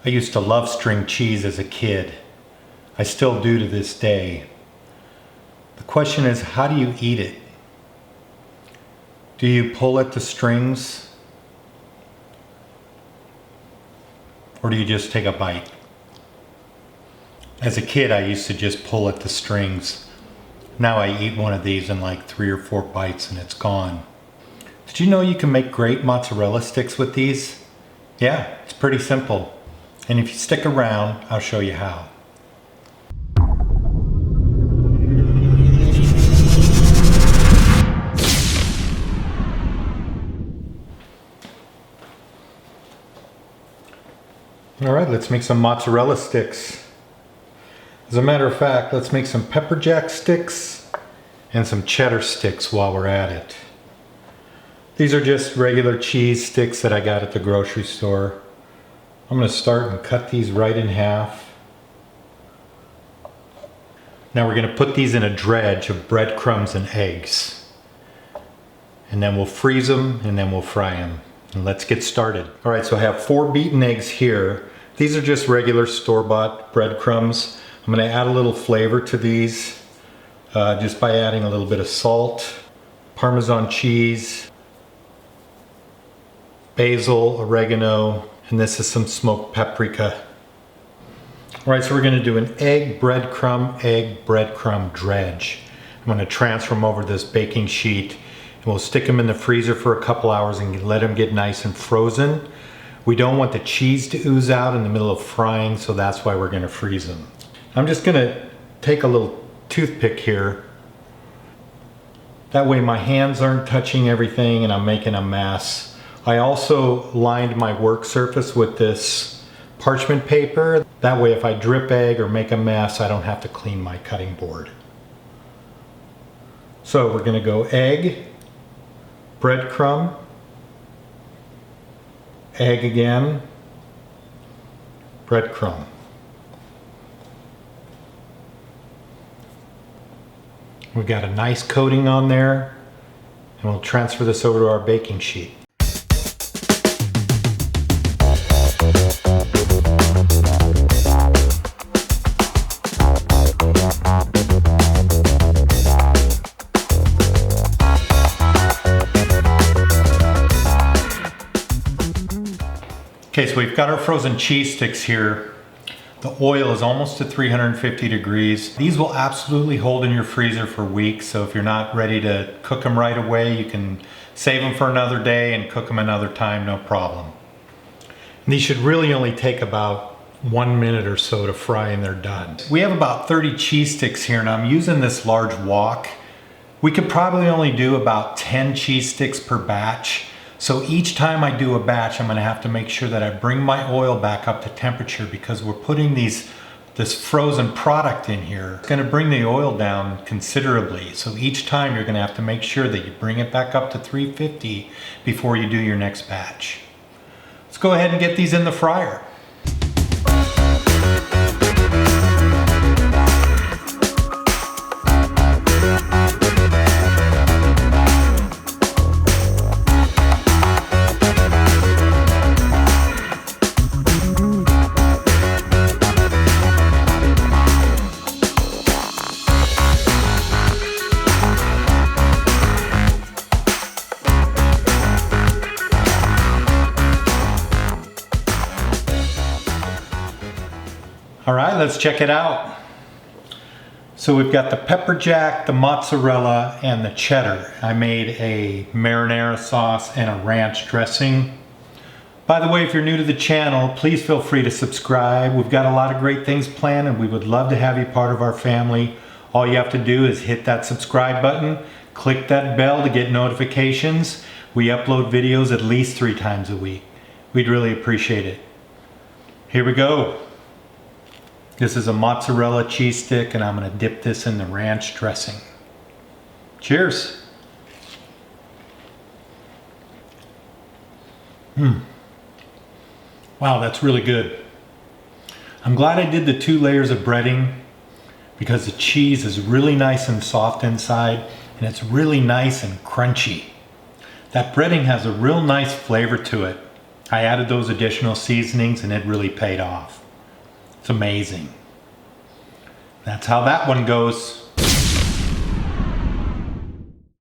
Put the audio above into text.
I used to love string cheese as a kid. I still do to this day. The question is, how do you eat it? Do you pull at the strings? Or do you just take a bite? As a kid, I used to just pull at the strings. Now I eat one of these in like 3 or 4 bites and it's gone. Did you know you can make great mozzarella sticks with these? Yeah, it's pretty simple. And if you stick around, I'll show you how. All right, let's make some mozzarella sticks. As a matter of fact, let's make some PepperJack sticks and some cheddar sticks while we're at it. These are just regular cheese sticks that I got at the grocery store. I'm going to start and cut these right in half. Now we're going to put these in a dredge of breadcrumbs and eggs. And then we'll freeze them and then we'll fry them. And let's get started. All right, so I have 4 beaten eggs here. These are just regular store-bought breadcrumbs. I'm going to add a little flavor to these just by adding a little bit of salt, Parmesan cheese, basil, oregano, and this is some smoked paprika. All right, so we're going to do an egg breadcrumb dredge. I'm going to transfer them over this baking sheet and we'll stick them in the freezer for a couple hours and let them get nice and frozen. We don't want the cheese to ooze out in the middle of frying, so that's why we're going to freeze them. I'm just going to take a little toothpick here. That way my hands aren't touching everything and I'm making a mess. I also lined my work surface with this parchment paper. That way if I drip egg or make a mess, I don't have to clean my cutting board. So we're going to go egg, breadcrumb, egg again, breadcrumb. We've got a nice coating on there and we'll transfer this over to our baking sheet. Okay, so we've got our frozen cheese sticks here. The oil is almost to 350 degrees. These will absolutely hold in your freezer for weeks, so if you're not ready to cook them right away, you can save them for another day and cook them another time, no problem. And these should really only take about 1 minute or so to fry and they're done. We have about 30 cheese sticks here and I'm using this large wok. We could probably only do about 10 cheese sticks per batch. So each time I do a batch, I'm going to have to make sure that I bring my oil back up to temperature because we're putting this frozen product in here. It's going to bring the oil down considerably. So each time you're going to have to make sure that you bring it back up to 350 before you do your next batch. Let's go ahead and get these in the fryer. All right, let's check it out. So we've got the PepperJack, the mozzarella, and the cheddar. I made a marinara sauce and a ranch dressing. By the way, if you're new to the channel, please feel free to subscribe. We've got a lot of great things planned and we would love to have you part of our family. All you have to do is hit that subscribe button, click that bell to get notifications. We upload videos at least 3 times a week. We'd really appreciate it. Here we go. This is a mozzarella cheese stick and I'm going to dip this in the ranch dressing. Cheers. Wow, that's really good. I'm glad I did the 2 layers of breading because the cheese is really nice and soft inside and it's really nice and crunchy. That breading has a real nice flavor to it. I added those additional seasonings and it really paid off. It's amazing. That's how that one goes.